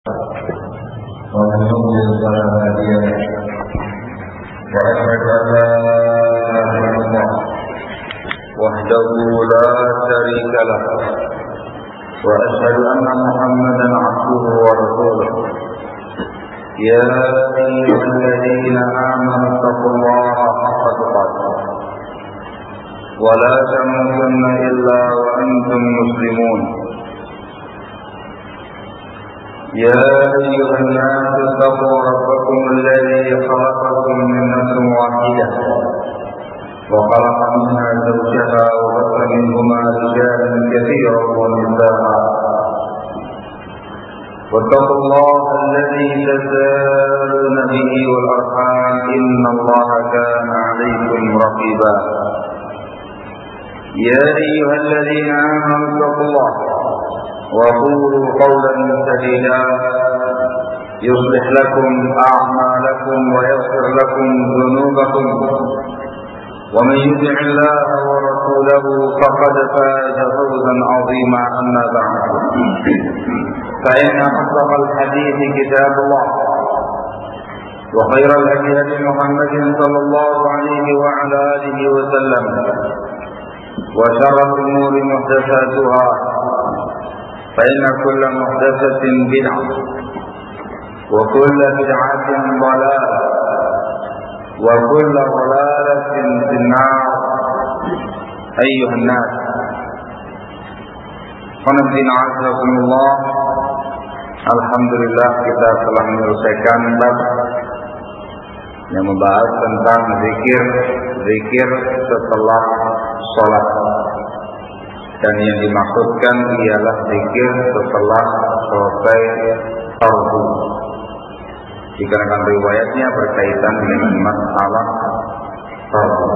ومن يضلل فلا هادي له وأشهد أن لا إله إلا الله وحده لا شريك له وأشهد أن محمدا عبده ورسوله يا أيها الذين آمنوا اتقوا الله حق تقاته ولا تموتن إلا وأنتم مسلمون يا أيها الناس اتقوا ربكم الذي خلقكم من نفس واحدة وخلق منها زوجها وبث منهما رجالا كثيرا ونساء واتقوا الله الذي تساءلون به والأرحام إن الله كان عليكم رقيبا يا أيها الذين آمنوا اتقوا الله وقولوا قولا سديدا يصلح لكم أعمالكم ويغفر لكم ذنوبكم ومن يطع الله ورسوله فقد فاز فوزا عظيما أما بعد فإن أصدق الحديث كتاب الله وخير الهدي هدي محمد صلى الله عليه وعلى آله وسلم وشر الأمور محدثاتها فإن كل محدثة بدعة وكل بدعة ضلالة وكل ضلالة في النار. أيها الناس Alhamdulillah, Alhamdulillah kita telah menyelesaikan bab yang membahas tentang zikir setelah sholat. Dan yang dimaksudkan ialah zikir setelah selesai fardu. Dikarenakan riwayatnya berkaitan dengan masalah fardu.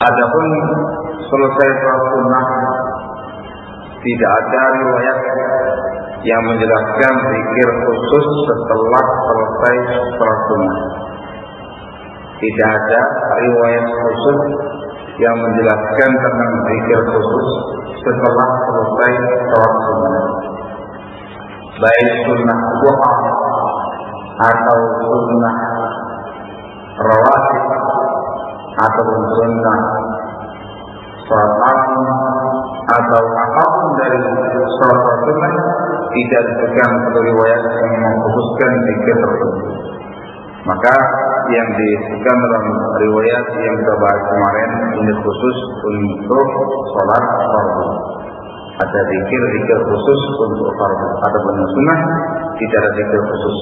Adapun selesai sholat sunnah, tidak ada riwayat yang menjelaskan zikir khusus setelah selesai sholat sunnah. Tidak ada riwayat khusus yang menjelaskan tentang zikir khusus setelah selesai sholat sunnah, baik sunnah duha atau sunnah rawatib atau sunnah sholat malam atau apapun dari sholat sunnah. Tidak disebutkan satu riwayat yang mengkhususkan zikir tersebut. Maka yang disebutkan dalam riwayat yang kita bahas kemarin ini khusus untuk sholat fardu. Ada zikir khusus untuk fardu. Ada benar sunnah tidak ada zikir khusus.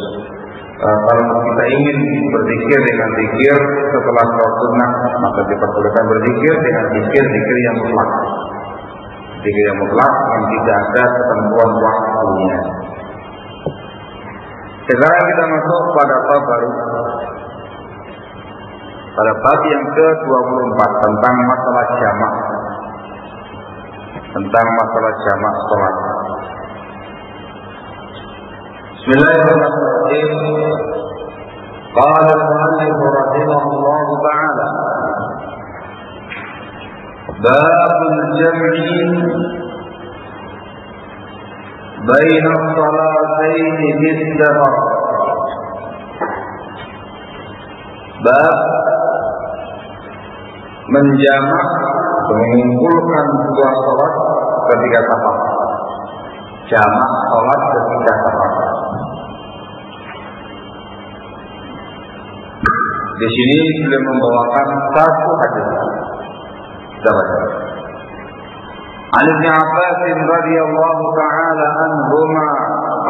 Kalau kita ingin berzikir dengan zikir setelah sholat sunnah, maka diperbolehkan berzikir dengan zikir yang mutlak. Zikir yang mutlak yang tidak ada ketentuan waktunya. Sekarang kita masuk pada bab baru, pada bab yang ke-24 tentang masalah jamak, sholat. Bismillahirrahmanirrahim. Qala al-mu'allif rahimahullah ta'ala, babul jam'i baina salataini bis-safar. Bab menjamak, mengumpulkan dua salat ketika safar. Jamak salat ketika safar. Di sini beliau membawakan satu hadis. An Ibn Abbas radhiyallahu ta'ala anhuma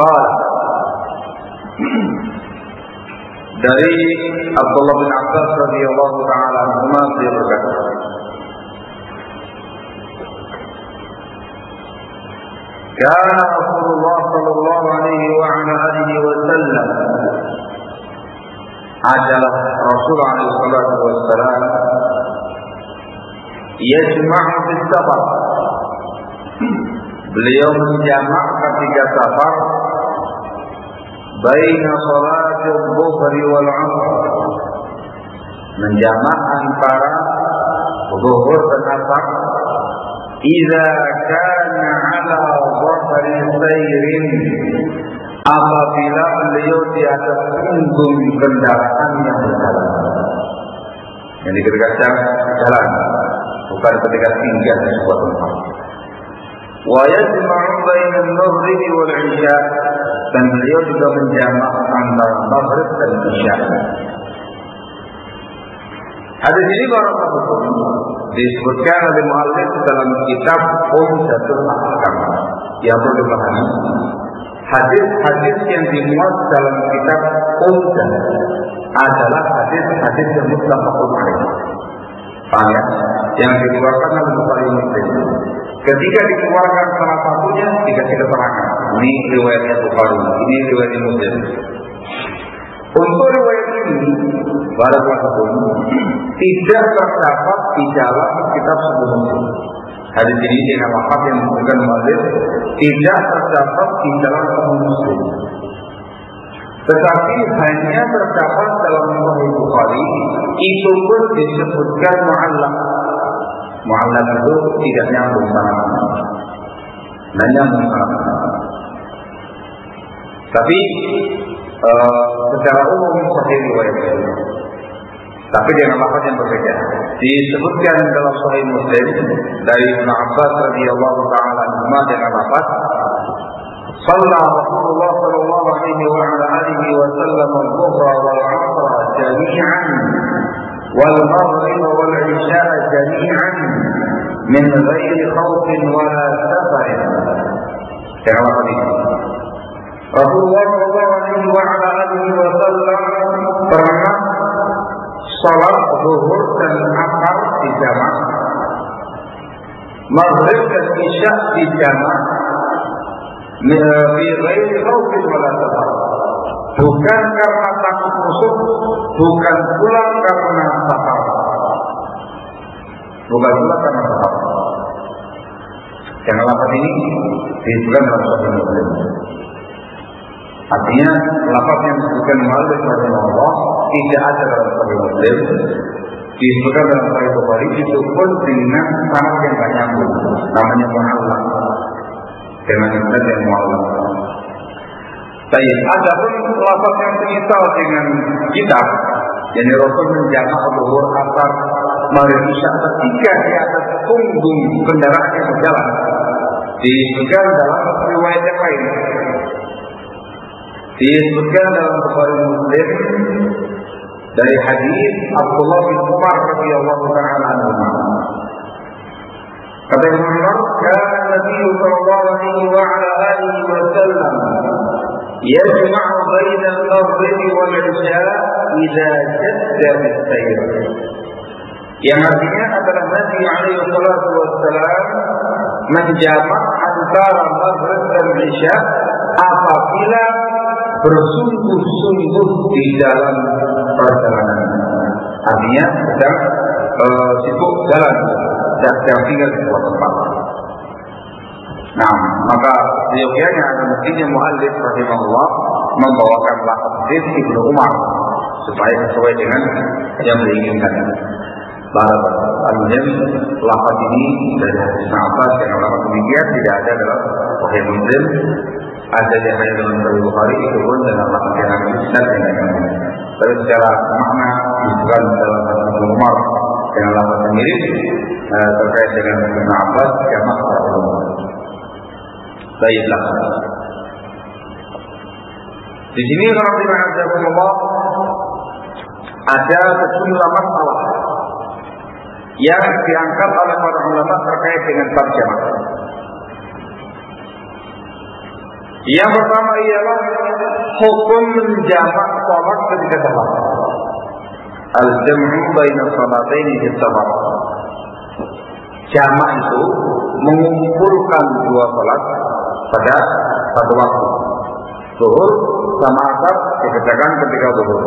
qala, dari Abdullah bin Abbas radhiyallahu ta'ala anhuma beliau berkata, kana Rasulullah sallallahu alaihi wa ala alihi wa sallam, adalah Rasul alaihi salatu wassalam, yajma'u bis safar, beliau menjamak ketika safar, baina salatil dhuhri wal 'asr, menjamak antara zuhur dan asar, idza kana ala dhahri sayrin, apabila beliau di atas punggung kendaraan yang berjalan. Yang ketika jalan, bukan ketika tinggal di sebuah tempat. Wa yajma'u baina al-maghrib wal 'isya, dan beliau juga menjamak antara maghrib dan isya. Hadis ini barakallahu disebutkan oleh muallif dalam kitab Umdatul Ahkam. Yang perlu dipahami, hadis-hadis yang dimuat dalam kitab Umdah adalah hadis-hadis yang muttafaqun alaih. Paham ya? Yang dikeluarkan oleh Bukhari Muslim. Ketika dikeluarkan salah satunya, dikasih keterangan. Ini riwayatnya Bukhari, ini riwayat Muslim. Untuk riwayat ini, barakallahu tidak terdapat di dalam kitab sebelumnya. Hadis ini dengan lafaz yang disebutkan muallif tidak terdapat di dalam Sahih Muslim. Tetapi hanya terdapat dalam Sahih Bukhari, itu pun disebutkan mu'allaq. Mu'allaq itu tidak nyambung sama. Dan nyambung sama. Tapi secara umum sahih riwayat ini. Tapi dengan lafaz yang berbeda. Disebutkan dalam Sahih Muslim dari Ibnu Abbas radhiyallahu taala anhu dengan lafaz Shalla Rasulullah sallallahu alaihi wa ala alihi wa sallam al-dhuhra wal 'asra jami'an wal maghrib wal 'isha jami'an min ghairi khawfin wala safarin. Dengan lafaz ini Rasulullah sallallahu alaihi wa ala alihi wa sallam pernah salat zuhur dan asar di jamak, maghrib dan isya di jamak, bi ghairi khaufin wala safar. Bukan karena takut musuh, bukan pula karena safar. Bukan pula karena safar. Jangan lafaz ini disebutkan dalam Sahih Muslim. Artinya lafaz yang disebutkan muallif rahimahullah tidak ada dalam Sahih Muslim, disebutkan dalam Sahih Bukhari, itu pun dengan sanad yang tak nyambung, namanya mu'allaq, dengan sanad yang mu'allaq. Baik, adapun lafaz yang semisal dengan kitab, jadi Rasul menjamak zuhur, asar, maghrib, isya ketika di atas punggung kendaraan yang berjalan, disebutkan dalam riwayat yang lain. Disebutkan dalam Bukhari Muslim dari hadis Abdullah bin Umar radhiyallahu taala anhu. Kata Ibnu Umar, "Kana Nabi sallallahu alaihi wa ala alihi wa sallam yajma'u baina al-maghrib wal 'isha idza jadda bis-sayr." Yang artinya adalah Nabi alaihi salatu wassalam menjamak antara maghrib dan isya apabila bersungguh-sungguh di dalam perjalanan. Artinya sedang sibuk jalan, sedang tinggal di sebuah tempat. Nah, maka seyogianya ada mestinya muallif rahimahullah membawakan lafaz Ibnu Umar supaya sesuai dengan yang diinginkan. Alhamdulillah lafaz ini dari hadis Abbas yang ulama demikian tidak ada dalam Sahih Muslim. Ada yang hanya dalam Sahih Bukhari, itu pun dalam lafaz yang isnad yang lain. Tapi secara makna disebutkan dalam Ibnu Umar dengan lafaz yang mirip terkait dengan Ibnu Abbas jamak para ulama. Baiklah. Di sini kalau Allah ada sejumlah masalah yang diangkat oleh para ulama terkait dengan bab jamak. Yang pertama ialah hukum menjamak salat ketika safar. Al-jam'u baina salataini fi safar. Jamak itu mengumpulkan dua salat pada satu waktu. Zuhur sama asar dikerjakan ketika zuhur.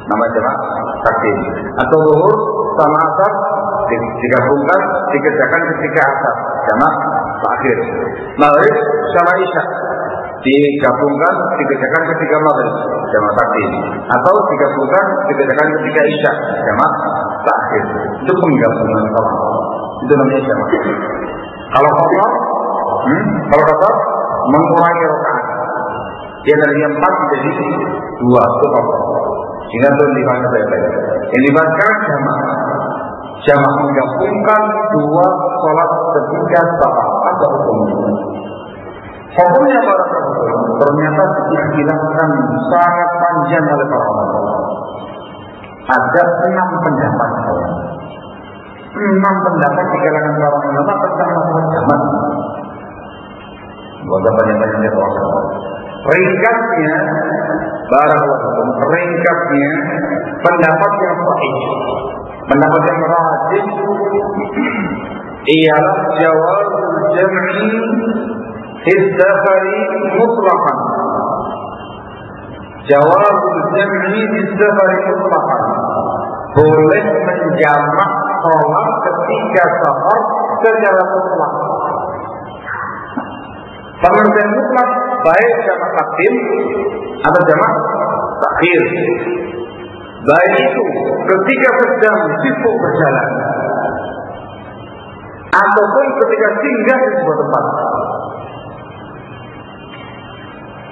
Nama jamak takdim. Atau zuhur sama asar digabungkan dikerjakan ketika asar. Jamak akhir. Maghrib sama isya digabungkan dikerjakan ketika maghrib, jamak takdim. Atau digabungkan dikerjakan ketika isya, jamak takhir. Itu penggabungan salat. Itu namanya jamak. Kalau qasar mengurangi rakaat. Dia dari 4 menjadi 2 cukup. Sehingga itu dibaca baik-baik. Yang dibaca jamaah menggabungkan 2 sholat ketika safar. Apa hukumnya? Hukumnya para sahabat ternyata dijelaskan sangat panjang oleh para ulama. Ada 6 pendapat. 6 pendapat di kalangan para ulama tentang masalah jamaah. Bukan banyak-banyak orang. Ringkasnya, ringkasnya pendapat yang sahih, pendapat yang rajih ialah jawab jam'i Izzafari mutlaqan. Jawab jam'i Izzafari mutlaqan. Boleh menjamak sholat ketika safar secara mutlak. Pengertian mutlak baik jamak takdim atau jamak takhir. Baik itu ketika sedang sibuk berjalan ataupun ketika singgah di sebuah tempat.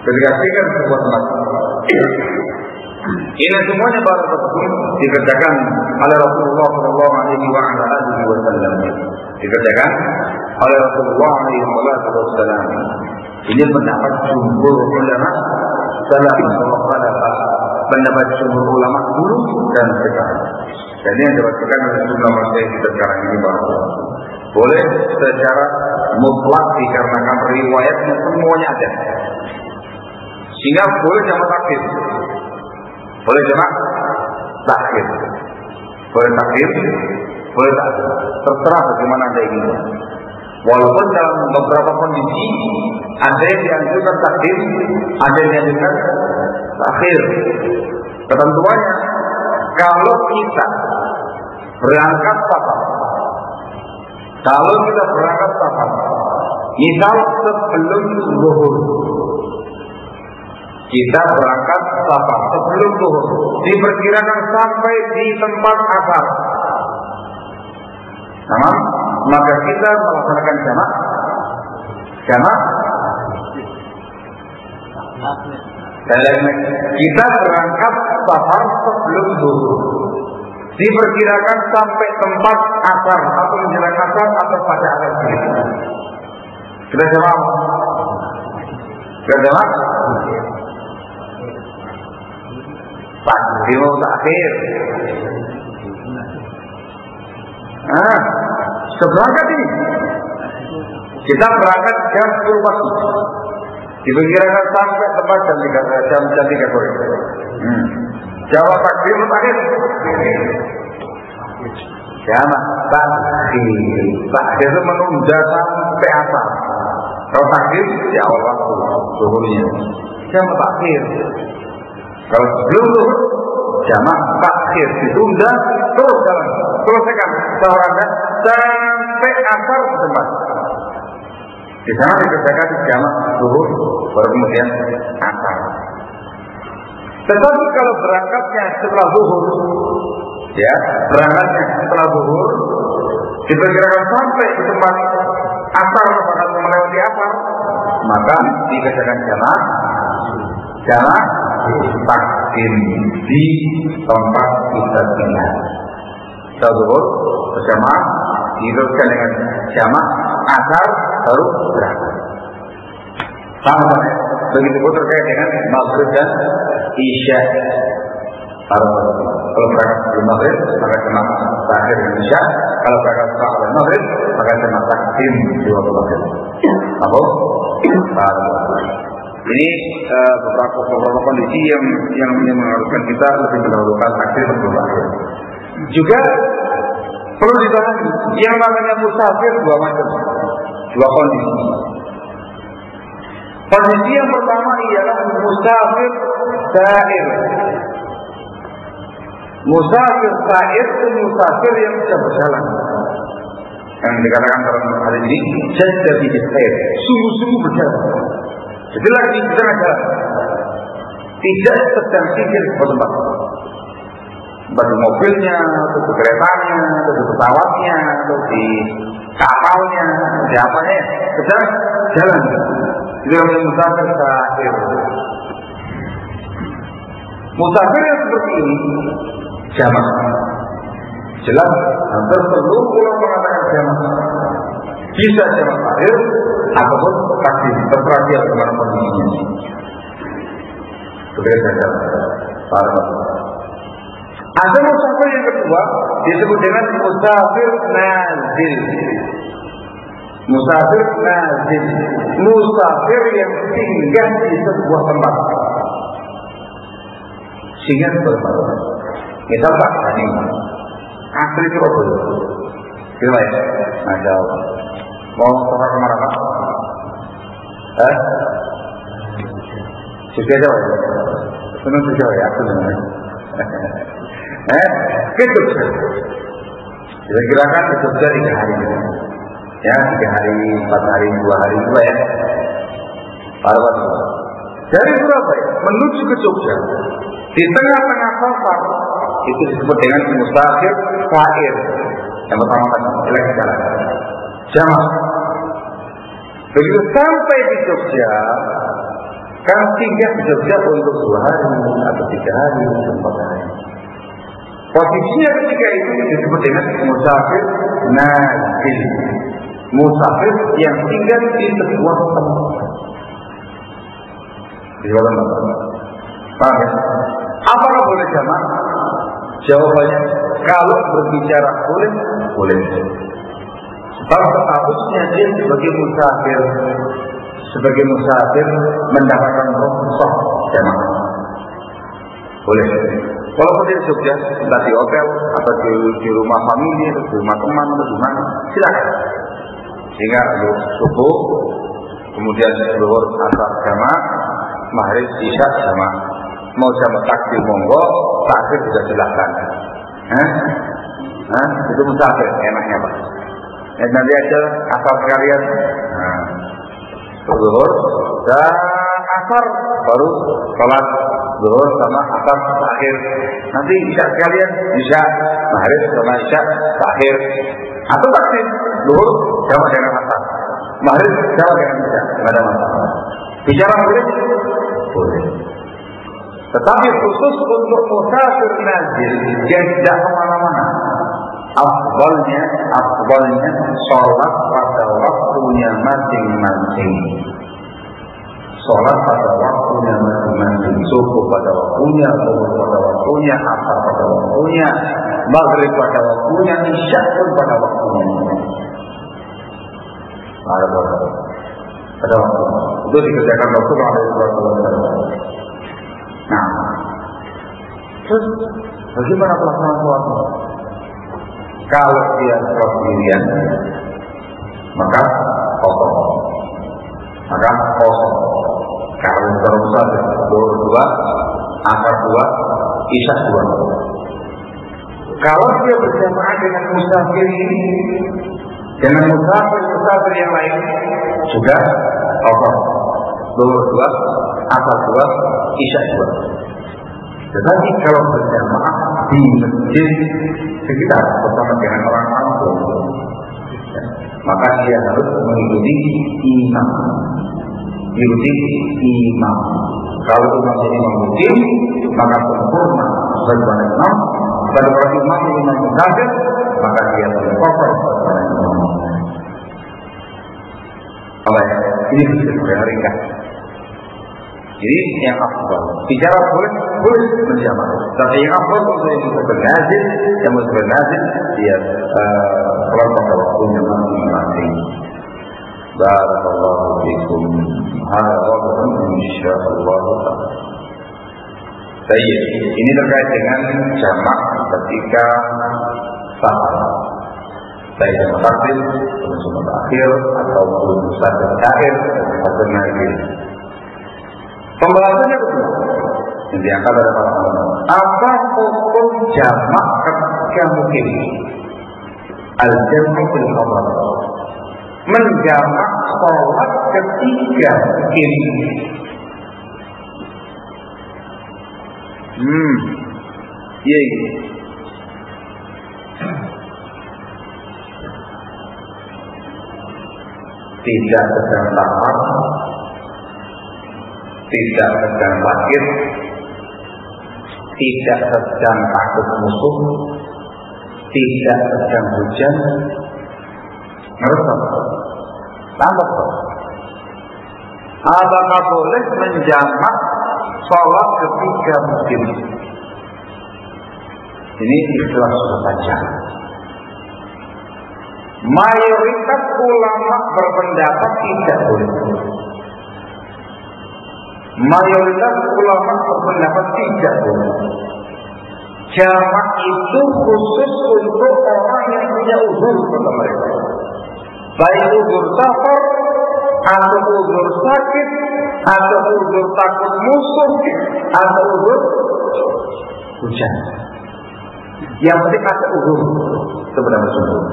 Ketika singgah di sebuah tempat. Ini semuanya baru dikerjakan oleh Rasulullah SAW. Dikerjakan oleh Rasulullah SAW. Ini pendapat jumhur ulama salaf, pendapat jumhur ulama dulu dan sekarang. Dan ini yang dibacakan oleh jumlah manusia kita sekarang ini bahwa boleh secara mutlak dikarenakan riwayatnya semuanya ada. Sehingga boleh jamak takhir. Boleh jamak takhir. Boleh takhir, boleh takhir. Terserah bagaimana Anda ingin. Walaupun dalam beberapa kondisi ada yang dianjurkan takhir, ada yang dianjurkan takhir. Ketentuannya kalau kita berangkat safar, misal sebelum zuhur, kita berangkat safar sebelum zuhur, diperkirakan sampai di tempat asar. Maka kita melaksanakan jamak. Kita berangkat safar sebelum zuhur, diperkirakan sampai tempat asar atau menjelang asar atau pada asar sendiri. Kita jamak. Takdim takhir. Seberangkat ini kita berangkat jam 10 pagi, diperkirakan sampai tempat jam 3 sore. Jawab takdim takhir. Jamak takhir. Takhir itu menunda sampai asar. Kalau takdim di awal waktu zuhurnya. Jamak takhir. Kalau sebelum zuhur jamak takhir ditunda terus jalan. Selesaikan sahur Anda sampai asar di tempat. Di sana dikerjakan jamak zuhur baru kemudian asar. Tetapi kalau berangkatnya setelah zuhur, diperkirakan sampai di tempat asar bahkan melewati asar, maka dikerjakan jamak takdim di tempat kita tinggal. Zuhur berjamaah diteruskan dengan jamak asar baru berangkat. Sama begitu pun terkait dengan maghrib dan isya. Kalau berangkat sebelum maghrib maka jamak takhir dan isya. Kalau berangkat setelah maghrib maka jamak takdim di waktu maghrib. Apa? Ini beberapa kondisi yang mengharuskan kita lebih mendahulukan takhir sebelum maghrib. Juga perlu dipahami yang namanya musafir 2 macam, 2 kondisi. Kondisi yang pertama ialah musafir sa'ir. Musafir sa'ir itu musafir yang sedang berjalan. Yang dikatakan dalam hal ini jadi sa'ir, sungguh-sungguh berjalan. Jadi lagi di tengah jalan, tidak sedang singgah di sebuah tempat. Di mobilnya, atau di keretanya, atau di pesawatnya, atau di kapalnya, di apanya, sedang jalan. Itu yang musafir sa'ir. Musafir yang seperti ini jamak. Jelas hampir seluruh ulama mengatakan jamak. Bisa jamak akhir ataupun taksi, terserah dia bagaimana kondisinya. Sudah saja. Ada musafir yang kedua disebut dengan musafir nazil. Musafir nazil, musafir yang singgah di sebuah tempat. Singgah di sebuah tempat. Misal Pak Hani, asli Surabaya. Gimana ya? Masya Allah. Mau sekolah kemana Pak? Jogja Jawa ya? Senang Jogja ya? Aku senang. Ke Jogja. Kira-kira ke Jogja 3 hari. Ya, 3 hari, 4 hari, 2 hari juga ya. Parwat. Dari Surabaya menuju ke Jogja, di tengah-tengah safar itu disebut dengan musafir sair. Yang pertama tadi, jelek jalan. Jamak. Begitu sampai di Jogja, kan singgah di Jogja untuk 2 hari atau 3 hari, 4 hari. Posisinya ketika itu disebut dengan musafir nazil. Musafir yang tinggal di sebuah tempat. Di sebuah tempat. Paham ya? Apakah boleh jamak? Jawabannya, kalau berbicara boleh, boleh. Sebab statusnya dia sebagai musafir mendapatkan rukhsah jamak. Boleh. Walaupun di Jogja, entah di hotel atau di rumah famili atau di rumah teman atau di mana, silakan. Sehingga subuh, kemudian zuhur, asar jamak, maghrib, isya jamak. Mau jamak takbir monggo, takbir juga silakan. Itu musafir, enaknya Pak. Nanti aja asar sekalian. Zuhur dan asar baru sholat zuhur sama asar terakhir. Nanti isya sekalian, isya, maghrib sama isya terakhir. Atau takbir zuhur sama dengan asar, maghrib sama dengan isya, tidak ada masalah. Bicara boleh, boleh. Tetapi khusus untuk musafir nazil yang tidak kemana-mana, afdalnya sholat pada waktunya masing-masing. Sholat pada waktunya masing-masing. Subuh pada waktunya, zuhur pada waktunya, asar pada waktunya, maghrib pada waktunya, isya pun pada waktunya. Pada waktu itu dikerjakan Rasulullah SAW. Nah, terus bagaimana pelaksanaan sholatnya? Kalau dia sholat sendirian, maka kosong. Kalau besar zuhur 2, asar 2, isya 2. Kalau dia berjamaah dengan musafir ini, dengan musafir yang lain juga kosong. Zuhur 2, asar 2, isya 2. Tetapi kalau berjamaah di masjid sekitar bersama dengan orang kampung, maka dia harus mengikuti imam. Kalau imam jadi mengikuti, maka sempurna sebagai imam. Kalau imam ini musafir, maka dia berkosong sebagai imam. Apa ya? Ini bisa ringkas. Jadi yang afdal, bicara boleh menjamak. Tapi yang afdal untuk yang musafir nazil, dia sholat pada waktunya masing-masing. Barakallahu fikum. Harapan insyaallah. Baik, ini terkait dengan jamak ketika safar. Baik jamak takdim, jamak akhir ataupun musafir akhir, musafir nazil. Pembahasannya kedua yang diangkat oleh para ulama. Apa hukum jamak ketika mungkin? Al-jamak fil hadar. Menjamak sholat ketika mungkin. Tidak sedang safar, tidak sedang sakit, tidak sedang takut musuh, tidak sedang hujan, ngerti? Tambah. Apakah boleh menjamak sholat ketika musim? Ini istilah sudah panjang. Mayoritas ulama berpendapat tidak boleh. Mayoritas ulama berpendapat tidak boleh. Jamak itu khusus untuk orang yang punya uzur kata mereka. Baik uzur safar, atau uzur sakit, atau uzur takut musuh, atau uzur hujan. Yang penting ada uzur sebenarnya sungguh.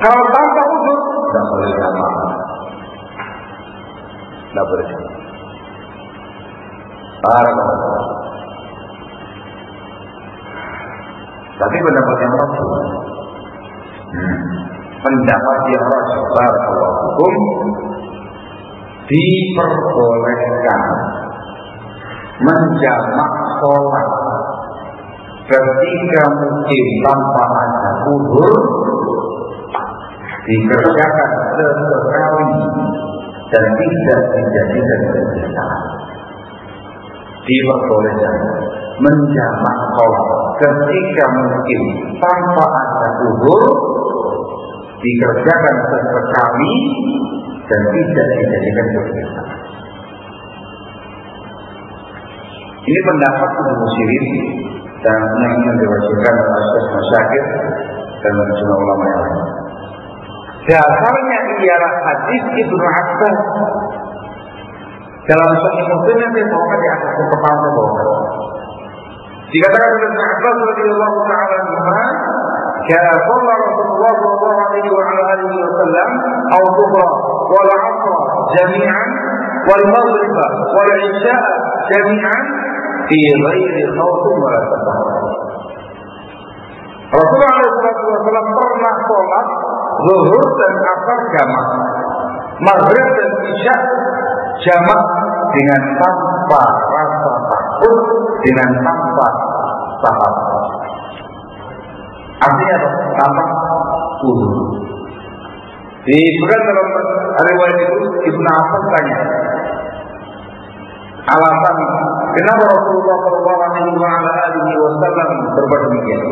Kalau tanpa uzur tidak boleh jamak. Tidak boleh jamak. Tapi pendapat yang rajih, pendapat yang rajih, barakallahu fikum, diperbolehkan menjamak sholat ketika musim tanpa ada uzur, dikerjakan sesekali dan tidak dijadikan kebiasaan. Diperbolehkan menjamak sholat ketika musim tanpa ada uzur, dikerjakan sesekali dan tidak dijadikan kebiasaan. Ini pendapat Ibnu Musyirin dan yang diwajibkan oleh Syekh Masyakir dan sejumlah ulama yang lain. Dasarnya ialah hadis Ibnu Abbas dalam Sahih Muslim yang saya bawakan di atas kepala saya bawakan. Dikatakan oleh Ibnu Abbas radhiyallahu ta'ala anhu, "Kana Rasulullah sallallahu alaihi wasallam al-dhuhra wal 'asr jami'an wal maghrib wal 'isha jami'an fi ghairi khawfin wa la safar." Rasulullah SAW pernah sholat zuhur dan asar jamak, maghrib dan isya jamak dengan tanpa rasa takut, dengan tanpa safar. Artinya tanpa uzur. Disebutkan dalam riwayat itu Ibnu Abbas tanya, alasan kenapa Rasulullah SAW berbuat demikian?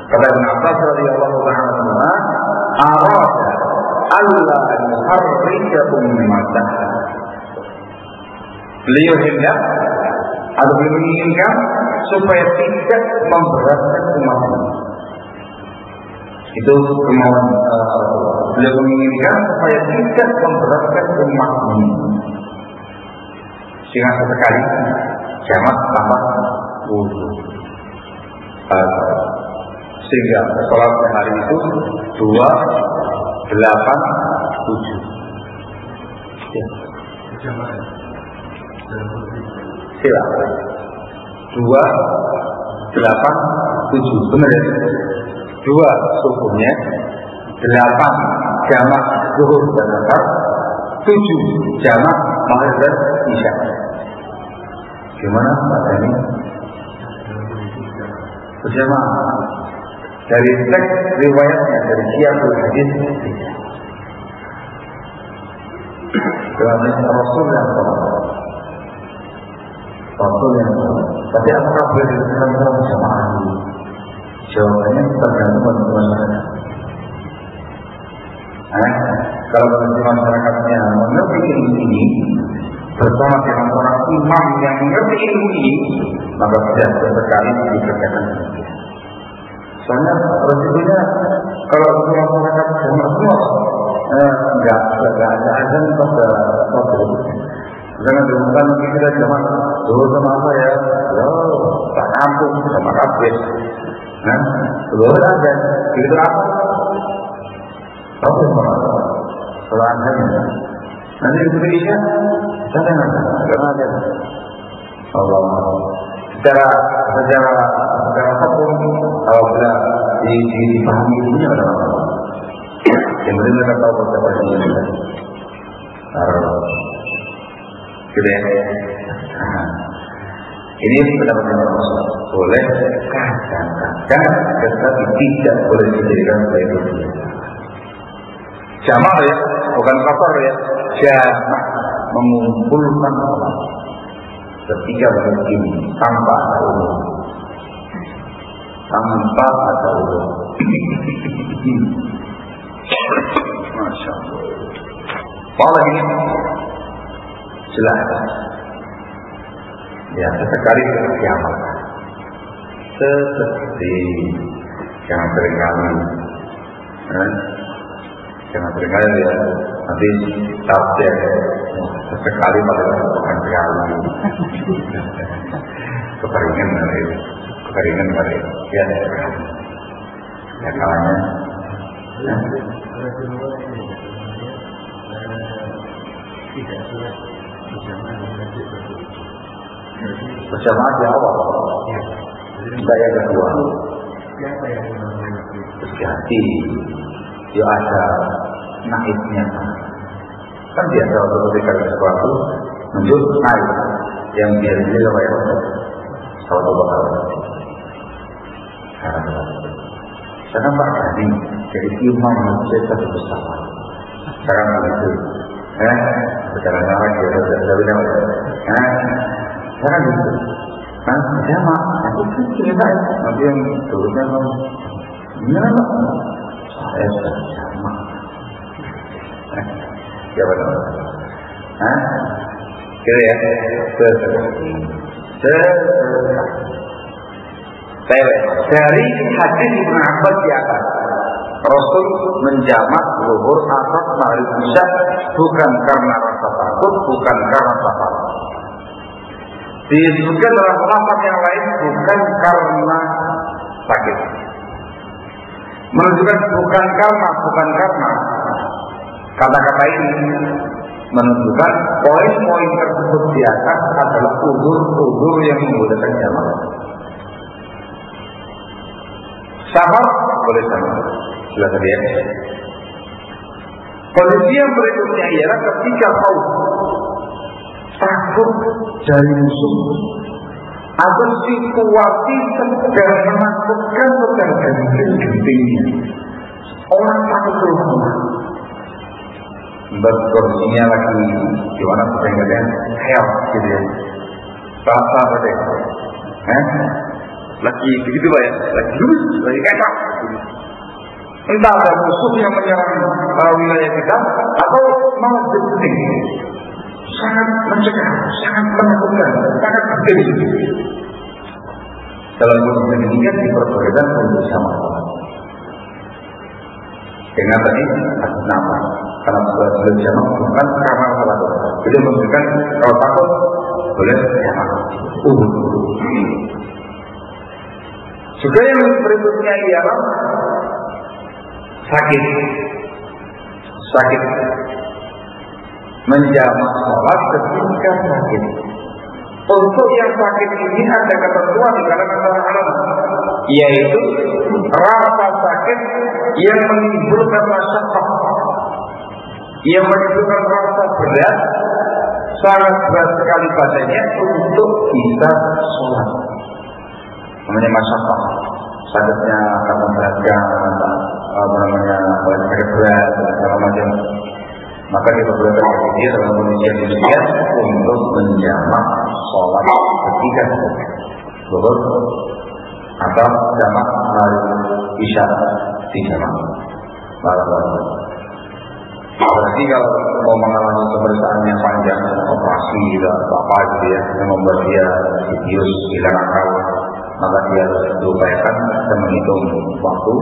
Kata Ibnu Abbas radhiyallahu ta'ala, arada alla yuharrija ummatan. Beliau hendak atau beliau menginginkan supaya tidak memberatkan umatnya. Itu kemauan beliau menginginkan supaya tidak memberatkan umatnya. Sehingga sesekali jamak tanpa wudu. Sehingga sholat hari itu 2, 8, 7. Ya. Silakan. 2, 8, 7. Benar ya? 2 subuhnya, 8 jamak zuhur dan asar, 7 jamak maghrib dan isya. Gimana Pak Dani? Berjamaah dari teks riwayatnya dari Syiatul Hadis. Dengan Rasul yang tapi apakah boleh dilakukan berjamaah? Jawabannya tergantung pada masyarakat. Kalau bagi masyarakatnya mengerti ilmu ini bersama dengan orang imam yang mengerti ilmu ini, maka tidak sesekali dikerjakan. Soalnya resikonya kalau masyarakat semua enggak ada azan pada waktu. Jangan diumumkan nanti kita jamaah dulu sama apa ya? Tak kampung sama kabeh. Belum ada, itu apa? Apa kalau ada nanti itu dia, jangan ada. Allah. Secara hukum, apabila dipahami ini adalah yang benar tahu betapa ini. Gitu ya. Ini pendapat yang boleh kadang-kadang, tetapi tidak boleh dijadikan sebagai kebiasaan. Jamak ya, bukan kotor ya. Jamak mengumpulkan orang ketika begini tanpa ada ulur, tanpa ada ulur. Masya Allah. Pola ini jelas. Ya, sesekali seperti apa? Seperti jangan seringkali, jangan seringkali ya. Nanti tafsir sesekali pada bukan sekali. Kekeringan dari ya. Ya kalanya. Ya. Tidak sudah berjamaah di awal, yang kedua, berjati, dia ada naiknya. Kan biasa waktu ketika sesuatu muncul naik, yang biasanya apa ya? Satu bakal. Sekarang Pak Gani jadi imam masjid satu bersama. Sekarang begitu, sekarang apa kita sudah bilang, sekarang gitu, sama, aku cerita, nanti yang turutnya kamu, gimana Pak? Saya sudah sama. Siapa nama? Kira ya, dari hadis Ibnu Abbas di atas, Rasul menjamak zuhur, asar, maghrib, isya bukan karena rasa takut, bukan karena safar. Disebutkan dalam lafaz yang lain bukan karena sakit. Menunjukkan bukan karena kata-kata ini menunjukkan poin-poin tersebut di atas adalah udzur yang menggunakan jamak. Safar boleh sama, silakan ya. Kondisi yang berikutnya ialah ketika kau takut dari musuh atau situasi sedang menakutkan, sedang genting-gentingnya, orang takut keluar. Berkondisinya lagi gimana pertanyaan health gitu ya, rasa apa deh, lagi begitu Pak ya, lagi kacau. Entah ada musuh yang menyerang wilayah kita atau mau genting, sangat mencegah, sangat menakutkan, sangat genting. Dalam kondisi demikian diperbolehkan untuk sama-sama. Dengan tadi atas nama, karena sudah jamak bukan karena salah. Jadi menunjukkan kalau takut boleh jamak. Juga yang berikutnya ialah sakit. Menjamak sholat ketika sakit. Untuk yang sakit ini ada ketentuan di dalam masalah, yaitu rasa sakit yang menimbulkan rasa sakit, yang menimbulkan rasa berat, sangat berat sekali padanya untuk bisa sholat. Namanya masyarakat, sakitnya karena beratkan, sakit berat dan segala macam. Maka diperbolehkan bagi dia dalam kondisi yang demikian untuk menjamak sholat ketika zuhur atau jamak maghrib isya di jamak. Berarti kalau mau mengalami pemeriksaan yang panjang, operasi atau apa gitu ya, yang membuat dia serius hilang akal, maka dia harus diupayakan dan menghitung waktu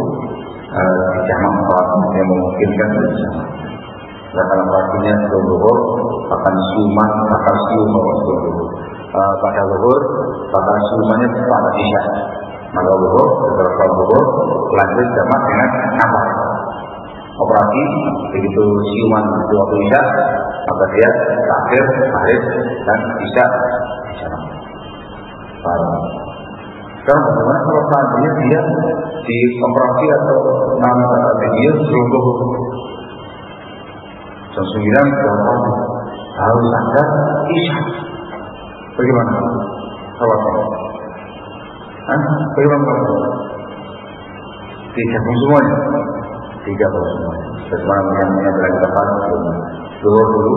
di jamak sholat yang memungkinkan bersama. Dalam waktunya zuhur akan siuman, akan sium pada zuhur, pada siumannya pada isya. Maka zuhur, setelah zuhur lanjut jamak dengan apa? Operasi, begitu siuman di waktu isya, maka dia akhir, maghrib dan isya jamak. Sekarang bagaimana kalau seandainya dia di operasi atau nama dia zuhur jam 9 harus ada isya. Bagaimana? Salat. Bagaimana? Tiga semuanya. Tiga semuanya. Semuanya yang berada depan. Dulu.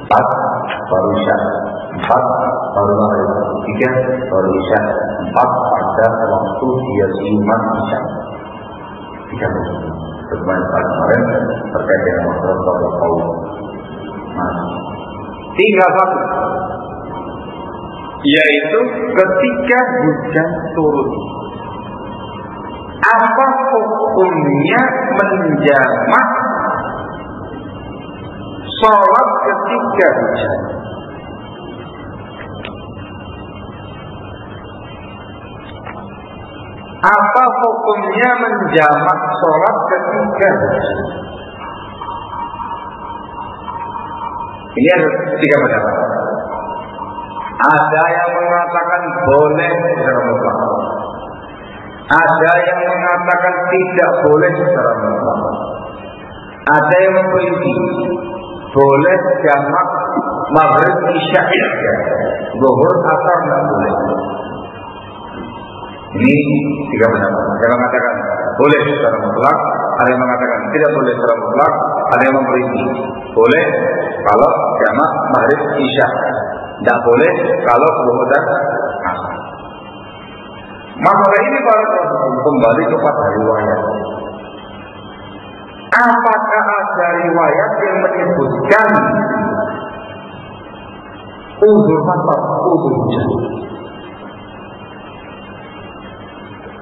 4 baru Isya. 4 baru Maghrib. 3 baru Isya. 4 pada waktu dia siuman Isya. 3 semuanya kemarin terkait dengan masalah sholat qaum. Tinggal satu, yaitu ketika hujan turun. Apa hukumnya menjamak sholat ketika hujan? Apa hukumnya menjamak sholat ketika hujan? Ini ada 3 pendapat. Ada yang mengatakan boleh secara mutlak. Ada yang mengatakan tidak boleh secara mutlak. Ada yang memperinci boleh jamak maghrib isya, zuhur asar tidak boleh. Ini 3 pendapat. Ada yang mengatakan boleh secara mutlak, ada yang mengatakan tidak boleh secara mutlak, ada yang memperinci boleh kalau jamak maghrib isya, tidak boleh kalau zuhur dan asar. Masalah ini kembali kepada riwayat. Apakah ada riwayat yang menyebutkan uzur masalah uzur hujan?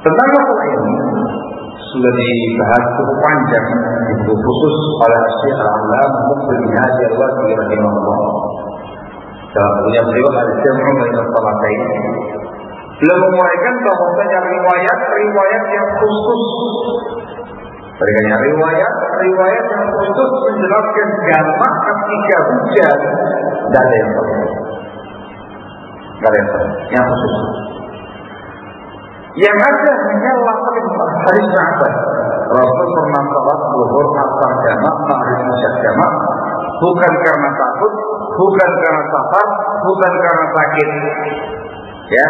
Tentang masalah ini sudah dibahas cukup panjang di buku khusus oleh Syekh Al-Allamah Muqbil bin Hadi Al-Wadi rahimahullah. Dalam punya beliau Al-Jam'u Bain As-Salatain, beliau menguraikan bahwasanya riwayat yang khusus. Berikannya riwayat yang khusus menjelaskan jamak ketika hujan. Tidak ada yang boleh. Tidak ada yang khusus. Yang ada hanya lafaz hadis Sa'ad. Rasul pernah salat zuhur asar jamak, maghrib isya jamak, bukan karena takut, bukan karena safar, bukan karena sakit. Ya,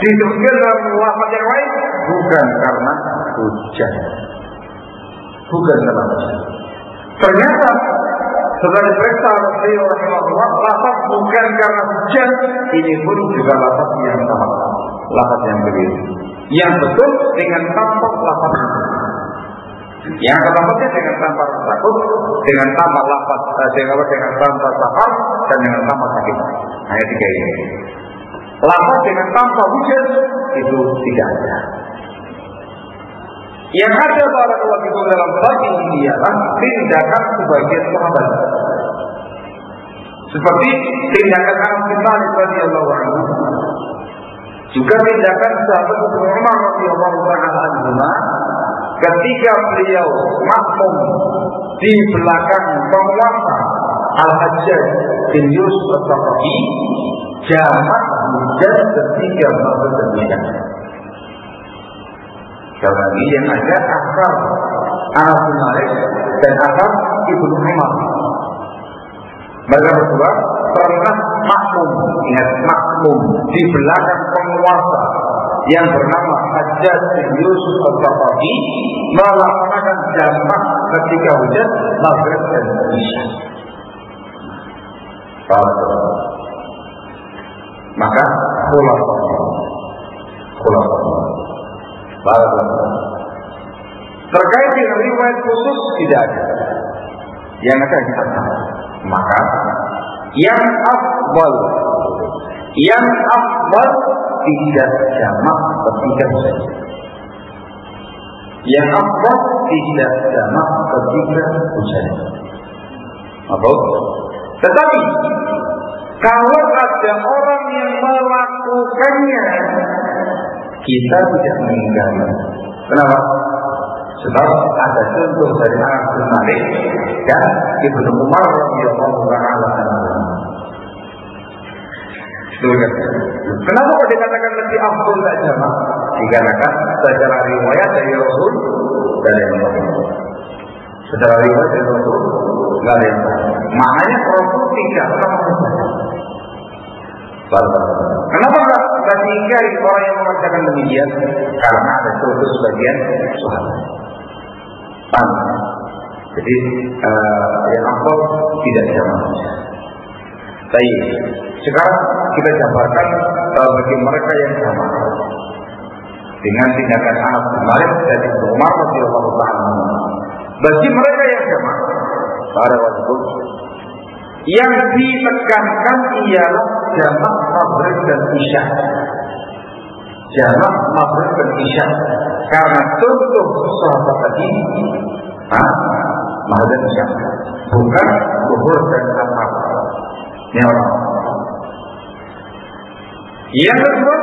disebutkan dalam lafaz yang lain bukan karena hujan. Bukan karena hujan. Ternyata setelah diperiksa beliau rahimahullah, lafaz bukan karena hujan ini pun juga lafaz yang sama, lafaz yang berbeda. Yang betul dengan tanpa lafaz. Yang keempatnya dengan tanpa takut, dengan tanpa lafaz, dengan tanpa safar dan dengan tanpa sakit. Hanya 3 ini. Lafaz dengan tanpa hujan itu tidak ada. Yang ada pada waktu itu dalam bab ini ialah tindakan sebagian sahabat. Seperti tindakan Anas bin Malik radhiyallahu anhu, juga tindakan sahabat Umar radhiyallahu anhu ketika beliau makmum di belakang penguasa Al-Hajjaj bin Yusuf Al-Thaqafi, jamak hujan ketika maghrib dan isya. Karena ini yang ada asal Anas bin Malik dan asal Ibnu Umar. Mereka berdua pernah makmum di belakang penguasa yang bernama Hajjaj bin Yusuf Al-Thaqafi melaksanakan jamak ketika hujan maghrib dan isya. Maka khulafah terkait dengan riwayat khusus tidak ada. Yang ada kita tahu. Maka yang afdal tidak jamak ketika hujan. Yang afdal tidak jamak ketika hujan. Apa? Tetapi kalau ada orang yang melakukannya, kita tidak meninggalkan. Kenapa? Sebab ada contoh dari Anas bin Malik dan Ibnu Umar radhiyallahu anhu. Kenapa kok dikatakan lebih afdal tidak jamak? Dikarenakan secara riwayat dari Rasul dan yang lain. Secara riwayat dari Rasul tidak ada yang lain. Maknanya Rasul tidak pernah Kenapa enggak diingkari orang yang mengerjakan demikian? Karena ada contoh sebagian sahabat. Paham? Jadi yang afdal tidak jamaah. Baik. Sekarang kita jabarkan bagi mereka yang jamaah dengan tindakan Anas bin Malik dan Ibnu Umar radhiyallahu ta'ala. Bagi mereka yang jamaah pada waktu itu yang ditekankan ialah jamak maghrib dan isya. Jamak maghrib dan isya. Karena contoh sahabat tadi maghrib dan isya, bukan zuhur dan asar. Ini orang. Yang kedua,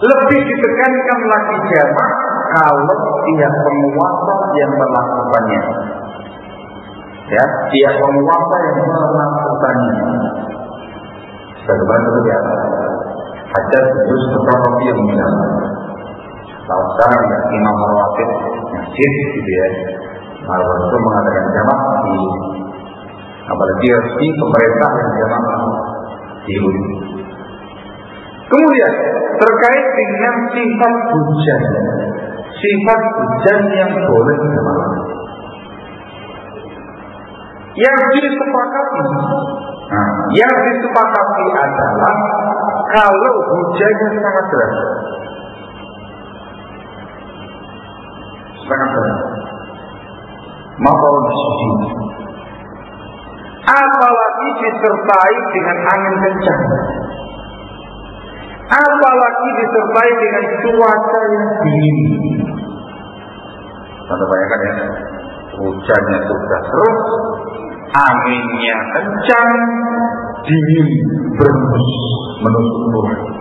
lebih ditekankan lagi jamak kalau pihak penguasa yang melakukannya. Ya, pihak penguasa yang melakukannya. Sebagaimana seperti apa? Hadis terus beberapa yang bilang. Kalau sekarang ya, Imam Rawatib masjid gitu ya, kalau itu mengadakan jamak di, apalagi resmi pemerintah yang jamak di Budi. Kemudian terkait dengan sifat hujan yang boleh dimakan. Yang disepakati adalah kalau hujannya sangat deras. Sangat deras. Apalagi disertai dengan angin kencang. Apalagi disertai dengan cuaca yang dingin. Anda bayangkan ya, hujannya sudah terus, anginnya kencang, dingin berembus menusuk turun.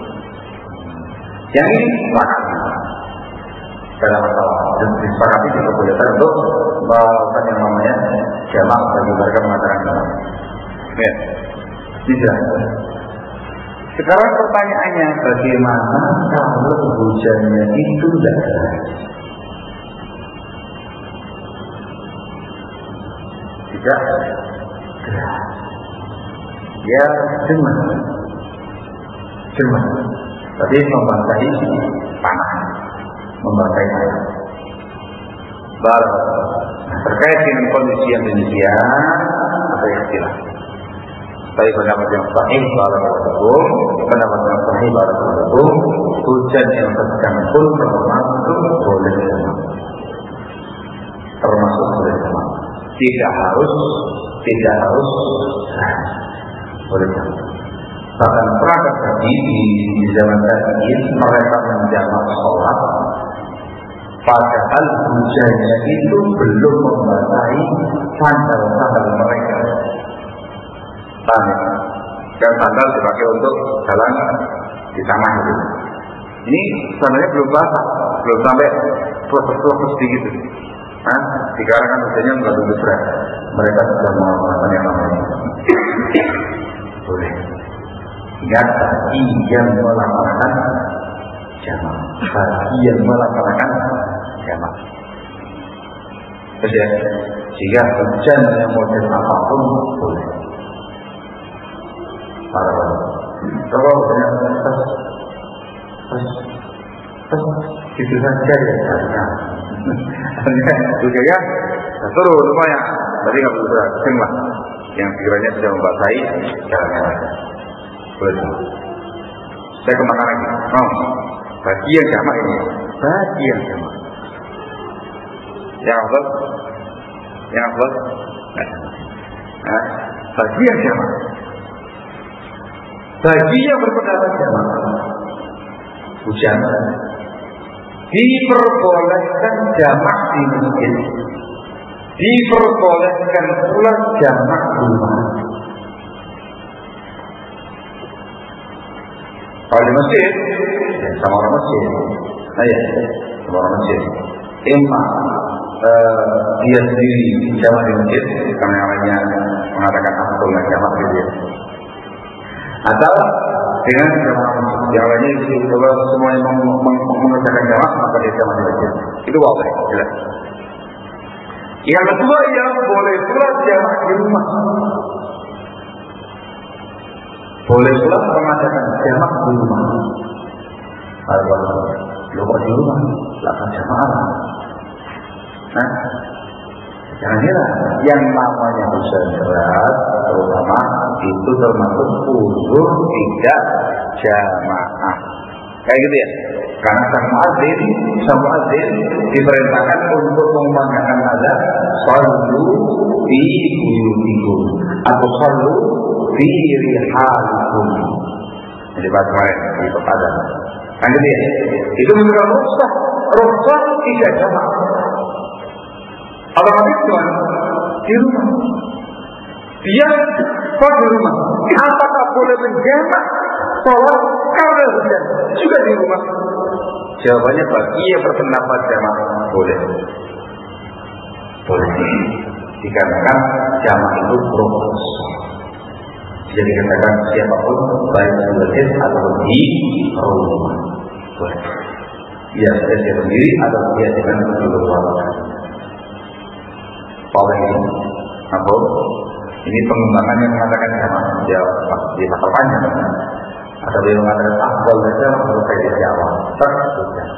Yang ini dalam masalah dan disepakati juga bolehkan untuk melakukan yang namanya jamak bagi mereka mengatakan jamak. Ya, tidak. Sekarang pertanyaannya, bagaimana kalau hujannya itu tidak deras? Tidak deras. Ya cuma tapi membasahi tanah, membasahi tanah. Terkait dengan kondisi yang demikian, ada istilah. Tapi pendapat yang sahih pendapat yang sahih hujan yang sedang pun termasuk boleh jamak. Tidak harus boleh jamak. Bahkan pernah terjadi di zaman tabi'in mereka menjamak sholat, padahal hujannya itu belum membasahi sandal mereka. Dan sandal dipakai untuk jalan di tanah itu. Ini sandalnya belum basah, belum sampai proses sedikit. Sekarang kan hujannya nggak begitu berat. Mereka sudah melakukan yang namanya. Boleh. Ingat, bagi yang melaksanakan jamak. Terus ya, jika hujan yang model apapun boleh. Kalau itu saja ya karena juga ya turun lumayan tadi nggak perlu berat lah yang sekiranya sudah membasahi jalannya boleh. Saya kemana lagi? Bagi yang jamak ini, yang apa? Bagi yang jamak. Bagi yang berpendapat jamak, hujan diperbolehkan jamak di masjid, diperbolehkan pula jamak di rumah. Kalau di masjid, sama orang masjid, sama orang masjid. Dia sendiri jamak di masjid, karena yang lainnya mengatakan afdal jamak di masjid. Atau dengan jamaah yang lainnya itu kalau semuanya mengerjakan jamaah maka dia jamaah di masjid. Itu boleh, jelas. Yang kedua yang boleh pula jamaah di rumah. Boleh pula mengadakan jamak di rumah. Lu kok di rumah, lakukan jamaah. Nah, jangan heran, yang namanya bersaudara, terutama itu termasuk uzur tidak jamaah. Kayak gitu ya. Karena sang muadzin diperintahkan untuk mengumandangkan azan, shollu fi buyutikum atau shollu fi rihalikum. Jadi bagaimana di kepada kan gitu ya. Itu menurut rukhsah tidak jamaah. Otomatis cuma di rumah. Dia kok di rumah. Apakah boleh menjamak sholat karena hujan juga di rumah? Jawabannya bagi yang berpendapat jamak boleh. Boleh. Dikarenakan jamak itu rukhsah. Jadi katakan siapapun baik di masjid atau di rumah boleh. Dia sendiri atau dia dengan keluarga. Oleh ini, apa? Ini pengembangan yang mengatakan sama dia di pasal panjang. Ada yang mengatakan afdal saja selesai di awal. Tersudah.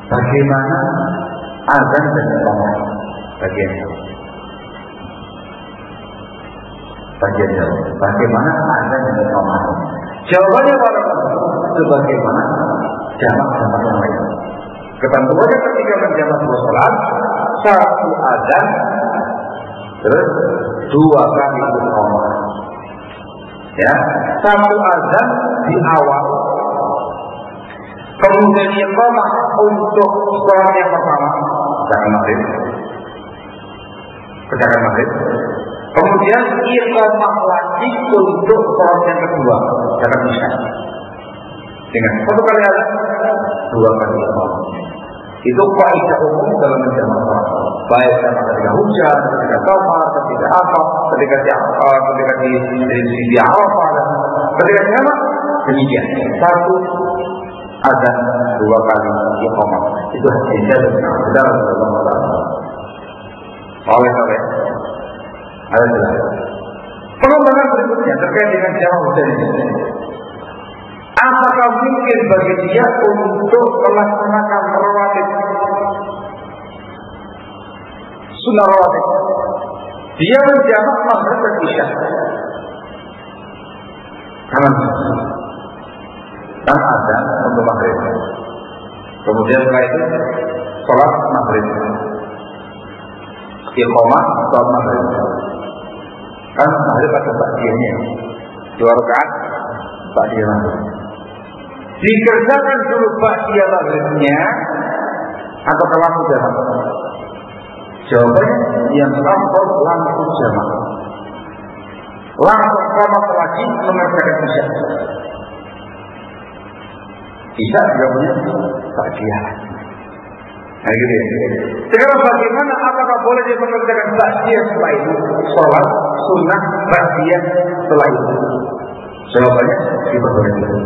Bagaimana azan dan iqamah? Bagian bagaimana azan dan iqamah? Jawabannya sebagaimana jamak yang lain. Ketentuannya ketika menjamak sholat, satu azan, terus dua kali iqamah. Ya, satu azan di awal, kemudian iqamah untuk sholat yang pertama, kerjakan maghrib. Kemudian iqamah lagi untuk sholat yang kedua, kerjakan isya. Dengan satu kali azan, dua kali iqamah. Itu kaidah umum dalam menjamak sholat. Baik ketika hujan, ketika safar, ketika apa, ketika di Arafah, ketika jamak demikian. Satu azan, dua kali iqamah. Itu hadisnya dalam Rasulullah. Oleh ada jelas. Pengembangan berikutnya terkait dengan jamak hujan ini. Apakah mungkin bagi dia untuk melaksanakan rawatib sunnah rawatib? Dia menjamak maghrib dan isya. Dan azan untuk maghrib. Kemudian setelah itu sholat maghrib. Iqamah sholat maghrib. Kan maghrib ada ba'diyahnya. 2 rakaat ba'diyah maghrib. Dikerjakan dulu ba'diyah maghribnya atau langsung jamak? Jawabannya yang langsung jamak. Langsung qamat lagi mengerjakan isya. Isya juga punya ba'diyah. Nah gitu ya. Sekarang bagaimana? Apakah boleh dia mengerjakan ba'diyah setelah itu? Sholat sunnah ba'diyah setelah itu? Jawabannya diperbolehkan.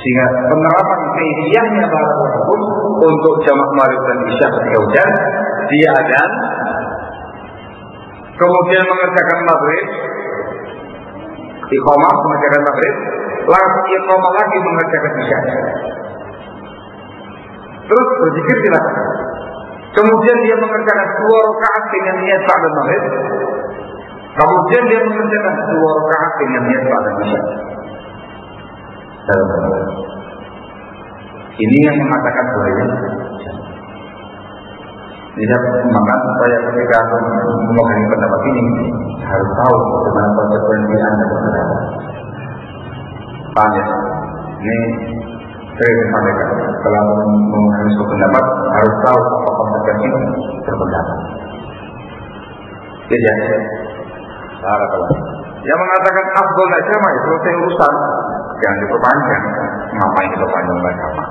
Sehingga penerapan kaidiyahnya barakallahu untuk jamak maghrib dan isya ketika hujan, dia azan, kemudian mengerjakan maghrib, iqamah mengerjakan maghrib, langsung iqamah lagi mengerjakan isya. Terus berzikir silakan. Kemudian dia mengerjakan 2 rakaat dengan niat ba'da maghrib. Kemudian dia mengerjakan 2 rakaat dengan niat ba'da isya. Ini yang mengatakan bolehnya. Tidak maka saya ketika memegang pendapat ini harus tahu bagaimana konsekuensi Anda berpendapat. Paham ya? Ini saya sampaikan kalau memegang suatu pendapat harus tahu apa konsekuensi berpendapat. Jadi ya, yang mengatakan afdol agama itu selesai urusan. Jangan diperpanjang. Ngapain diperpanjang agama?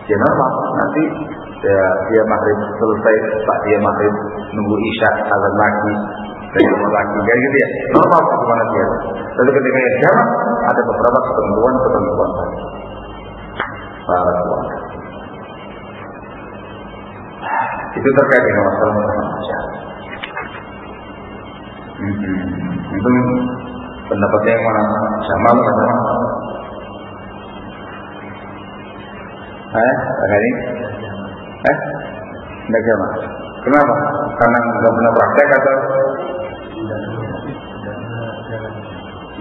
Ya normal. Nanti dia maghrib selesai, tak dia maghrib nunggu isya azan lagi, dan lagi kayak gitu ya. Normal bagaimana dia. Tapi ketika dia jamak ada beberapa ketentuan. Itu terkait dengan masalah masyarakat. Itu pendapatnya yang mana? Jamal atau sama? Ini? Tidak sama. Kenapa? Karena nggak pernah praktek atau?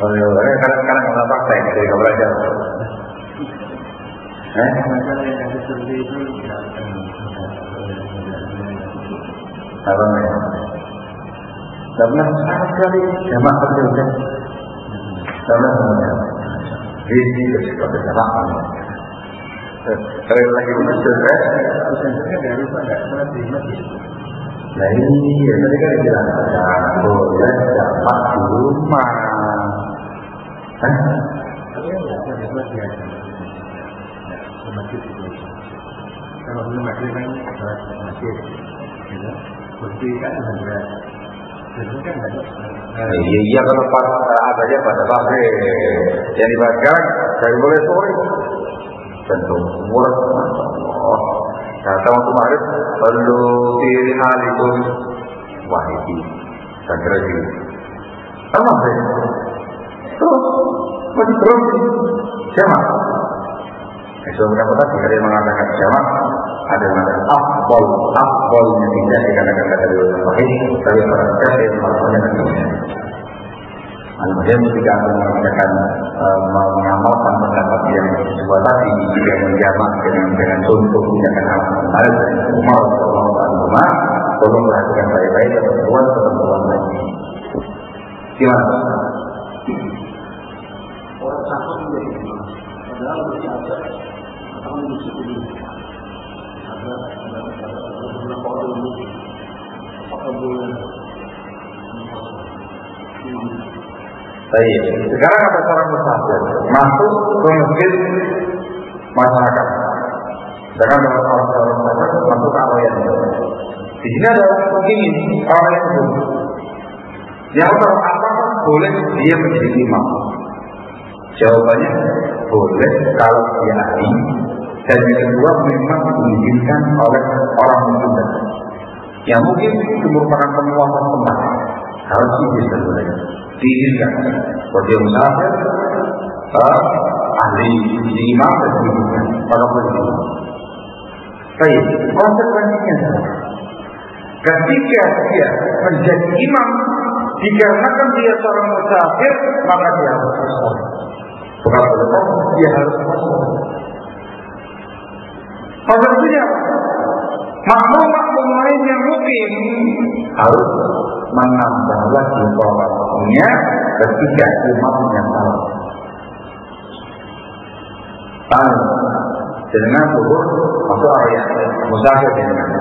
Karena nggak pernah praktek, jadi nggak belajar. Apa namanya? Karena sama sekali jamaah berbeda. Karena ini bersifat jamaah. Kalau lagi betul, nah ini ya tadi kan dijelaskan boleh jamaah di rumah. Kalau belum masjid kan masjid, bukti kan benar. Iya kalau adanya pada pagi yang dibacakan dari mulai sore tentu murah. Datang kemarin perlu pilih hal itu wahidi dan kerja. Apa sih? Terus masih terus siapa? Sebenarnya tadi ada yang mengatakan jamaah, ada yang mengatakan afdolnya tidak dikatakan dari ulama sahih, tapi pada saat yang maksudnya tidak. Kemudian ketika akan mengatakan mengamalkan pendapat yang kedua tadi yang menjamak dengan contoh tindakan amal dari Umar Rasulullah, tolong perhatikan baik-baik ketentuan lagi. Gimana? Orang satu padahal berjasa atau disiplin ada baik. Sekarang ada seorang musafir masuk ke masjid masyarakat. Sekarang ada seorang musafir masuk ke area ini. Di sini ada begini orang itu. Yang pertama, apakah boleh dia menjadi imam? Jawabannya boleh kalau dia ahli, dan yang kedua memang diizinkan oleh orang Sunda yang mungkin merupakan penguasa tempat. Harus diizinkan boleh, diizinkan. Kalau dia musafir, ahli di imam dan diizinkan. Kalau begitu, baik. Konsekuensinya, ketika dia menjadi imam, dikarenakan dia seorang musafir, maka dia harus musafir. Bukan boleh, dia harus musafir. Maksudnya, makmum lain yang mungkin harus menambah lagi sholatnya ketika imamnya salah. Dengan turun masuk area musafir dengan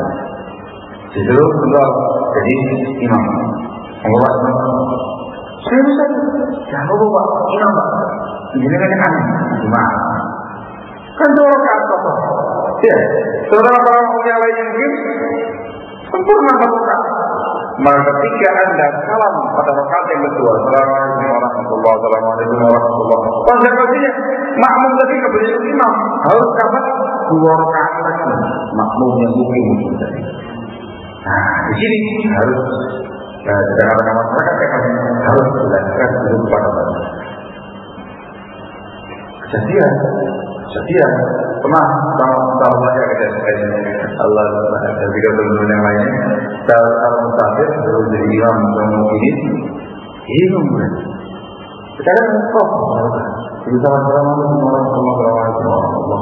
disuruh untuk jadi imam. Membawa saya bisa jangan bawa imam pak. Ini kan aneh, gimana? Kan dua rakaat apa? Ya, saudara para yang lain yang mungkin sempurna rakaat. Maka ketika anda salam pada rakaat yang kedua, assalamualaikum warahmatullahi wabarakatuh. Konsekuensinya makmum tadi kebanyakan imam harus dapat dua rakaat lagi. Makmum yang mungkin tadi. Nah, di sini harus dengan masyarakat harus belajar dulu pada masyarakat. Kejadian pernah sama saja kejadian Allah dan juga teman-teman yang lainnya. Salah musafir belum jadi imam ini bingung kan? Kita kan kok jadi assalamualaikum warahmatullahi wabarakatuh.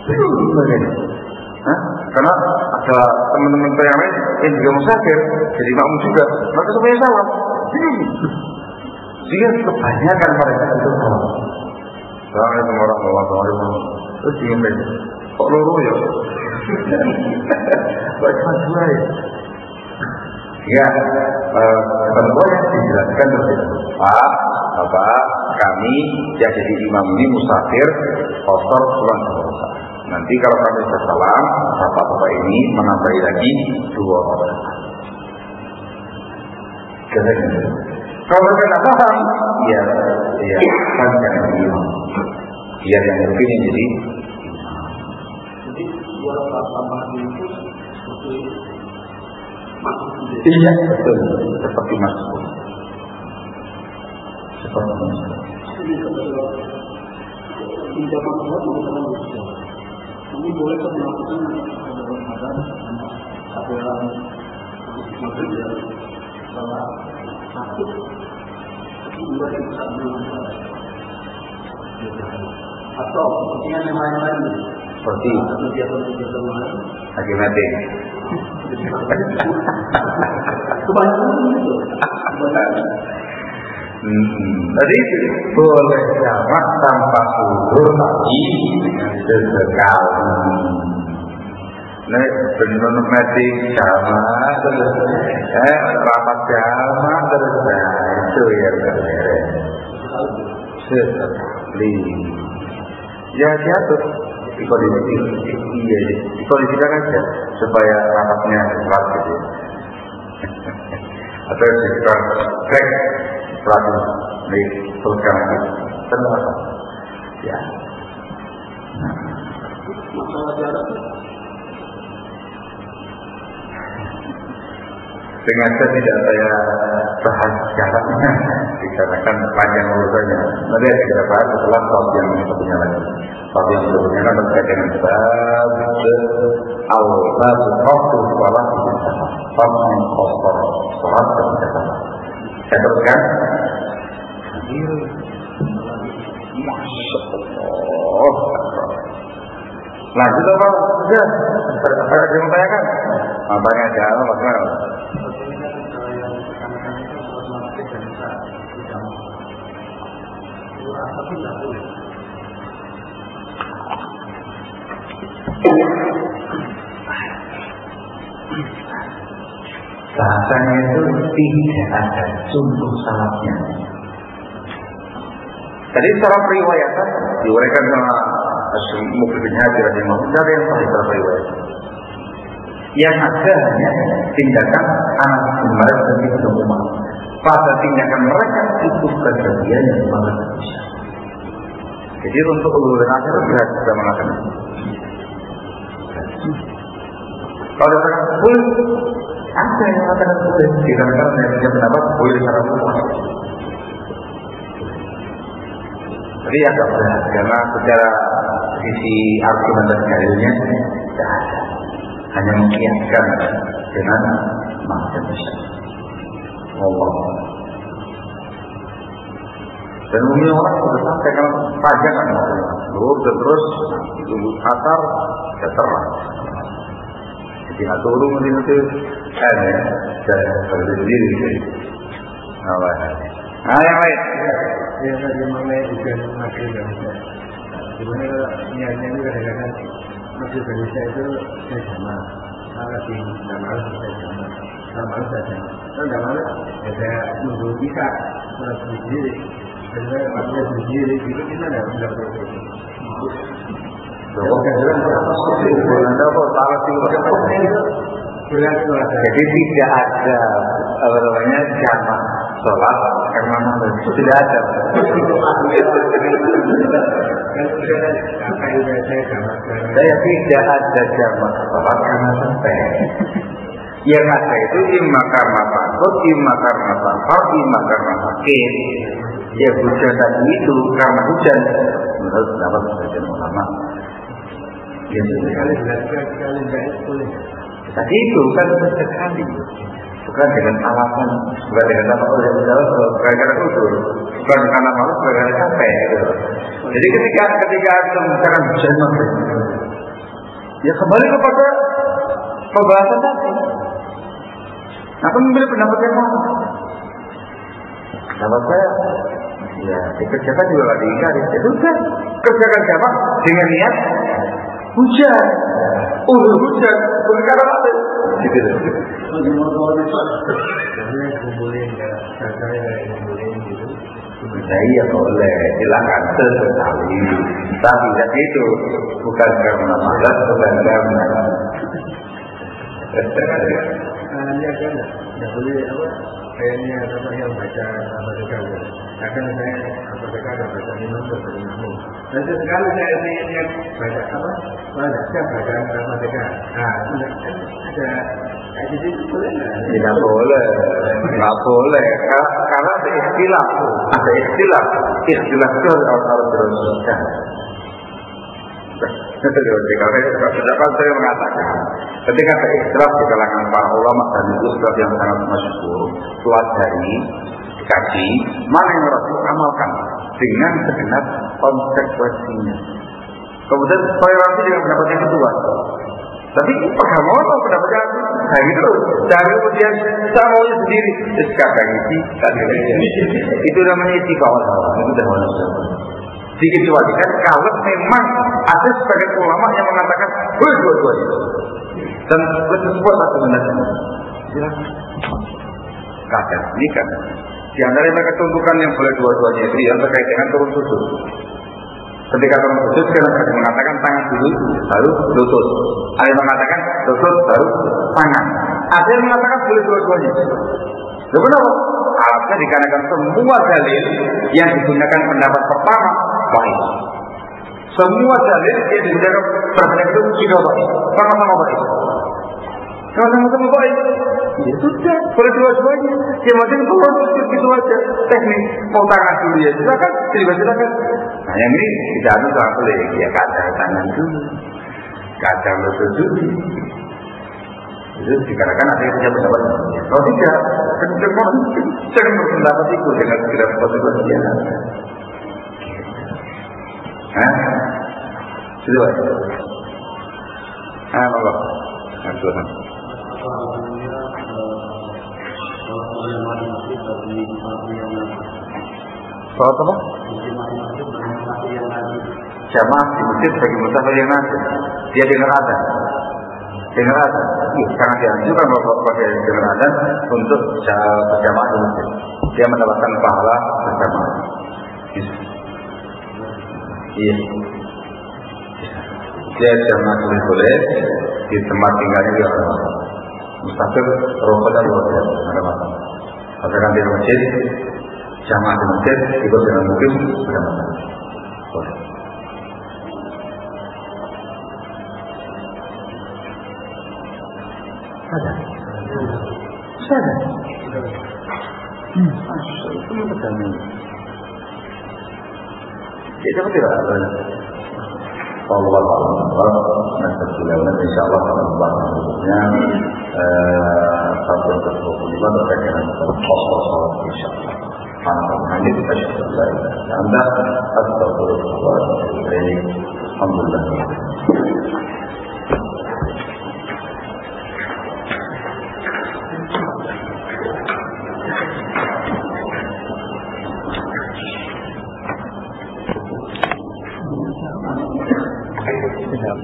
Bingung bagaimana? Karena ada teman-teman saya yang lain yang juga musafir jadi makmum juga, mereka semuanya salam. Sehingga kebanyakan mereka itu salam. Assalamualaikum warahmatullahi wabarakatuh. Terus ingin kok loro ya? Baca dua ya? Ya, tentunya dijelaskan terus. Pak, Bapak, kami yang jadi imam ini musafir, kotor pulang ke rumah. Nanti kalau kami bersalam, bapak-bapak ini menambahi lagi 2 orang. Kalau mereka tidak paham, ya kan jangan imam. Biar yang mungkin yang jadi. Jadi 2 rakaat tambahan itu seperti masuk. Iya betul, seperti masuk. Ini kebetulan pinjaman uang bukan bisa. Ini boleh melakukan Ramadan aturan maksud ya bahwa sakit juga bisa dilakukan atau kepentingan yang lain-lain seperti kegiatan-kegiatan lain lagi mati. Kebanyakan itu. Jadi boleh jamak tanpa sudur tapi sesekali. Nek bener mati jamak terus rapat jamak terus itu ya beres. Sesekali. Ya diatur dikondisikan aja supaya rapatnya cepat gitu. Atau sekitar cek pelaku di program ternyata ya Masalah jarak sengaja tidak saya bahas jaraknya dikarenakan panjang urusannya. Nanti kita bahas setelah bab yang berikutnya lagi. Bab yang berikutnya kan terkait dengan bab al-bab waktu sholat di sana. Bab mengkosor sholat di sana. Saya teruskan. Lanjut apa? Sudah. Ada yang membayangkan? Tanya aja, bagaimana? Bahasanya itu tidak ada contoh salahnya. Tadi secara periwayatan diuraikan sama Mufti bin Hajar rahimahullah, tidak ada yang sahih secara periwayatan. Yang ada hanya tindakan anak Umar dan Ibnu Umar. Pada tindakan mereka itu kejadian yang sangat besar. Jadi untuk ulul akhir berat kita mengatakan. Kalau dikatakan boleh, ada yang mengatakan boleh. Dikatakan yang punya pendapat boleh secara umum. Jadi agak berat karena secara sisi argumen dan dalilnya tidak ada. Hanya mengiyakan dengan maksud besar. Allah. Dan umumnya orang sudah sampai kan panjang kan, terus tunggu asar, ya terang. Jadi turun itu ada saya sendiri. Nah, yang lain. Ya tadi mengenai ujian maghrib dan isya. Gimana kalau niatnya itu kadang-kadang maghrib dan isya itu saya sama. Kalau lagi tidak malas saya sama. Kalau malas saya sama. Kalau tidak malas ya saya nunggu isya sholat sendiri. Dan saya maghrib sendiri itu kita tidak perlu itu. Jadi tidak ada apa namanya jamak sholat karena itu tidak ada. Saya tidak ada jamak sholat karena sampai. Yang ada itu imma karena takut, imma karena safar, imma karena sakit. Ya hujan tadi itu karena hujan. Menurut pendapat sebagian ulama. Ya sekali boleh. Tadi itu kan sekali, bukan dengan alasan, bukan dengan apa yang menjawab, gara-gara usul, bukan karena malas, gara-gara capek. Gitu. Jadi ketika kita misalkan hujan ya kembali kepada pembahasan tadi. Aku memilih pendapat yang mana? Pendapat saya, ya dikerjakan juga nggak diingkari. Itu kan kerjakan siapa? Dengan niat hujan. Hujan, perkara apa? Gitu. Iya boleh, silakan sesekali. Tapi jadi itu bukan karena malas, bukan karena. Ini akan tidak boleh apa? Kayaknya apa yang baca apa sekali. Akan saya apa sekali baca minum dari minum. Dan sekali saya yang baca apa? Baca bacaan apa sekali. Nah, ada jadi boleh nggak? Tidak boleh, nggak boleh. Karena istilah, ada istilah itu harus dirumuskan. Pendapat saya mengatakan, ketika ada istilah di kalangan para ulama dan ustaz yang sangat masyhur, pelajari, dikaji, mana yang harus diamalkan dengan segenap konsekuensinya. Kemudian toleransi dengan pendapat yang kedua. Tapi pegangan atau pendapatnya nah gitu, dari kemudian saya mau sendiri, sekarang itu namanya istiqawah, itu dah manusia. Dikecualikan kalau memang ada sebagian ulama yang mengatakan dua-duanya dan bersebuah satu benar. Kadang ini kan di antara mereka ketentukan yang boleh dua-duanya itu yang terkait dengan turun sujud. Ketika turun sujud kan ada yang mengatakan tangan dulu baru lutut, ada yang mengatakan lutut baru tangan, ada yang mengatakan boleh dua-duanya. Kenapa? Alasannya dikarenakan semua dalil yang digunakan pendapat pertama baik. Semua dalil yang digunakan pendapat itu juga baik, sama-sama baik. Sama-sama baik. Ya sudah, boleh dua-duanya. Yang penting turun itu aja. Teknik mau tangan dulu ya silakan, silakan. Nah yang ini tidak ada soal boleh ya kadang tangan dulu, kadang lutut dulu. Itu dikarenakan ada yang punya pendapat. Kalau tidak, jangan berpendapat itu dengan segala konsekuensinya. Sudah. Allah. Tuhan. Soal apa? Jamaah di masjid bagi musafir yang nanti dia dengar azan. Dengar azan, sangat dianjurkan pakai dengar azan untuk berjamaah di masjid. Dia mendapatkan pahala berjamaah. Iya. Dia jamaah boleh di tempat tinggalnya dia orang musafir rokok dan rokok ada masalah. Katakan di masjid, jamaah di masjid ikut dengan mungkin ada masalah. Boleh. Ada. Itu bertanya. Kita tidak ada. Allah insyaallah bahasanya satu kesimpulan terkait dengan proses insyaallah. Alhamdulillah kita sudah anda astagfirullah alhamdulillah. Tidak.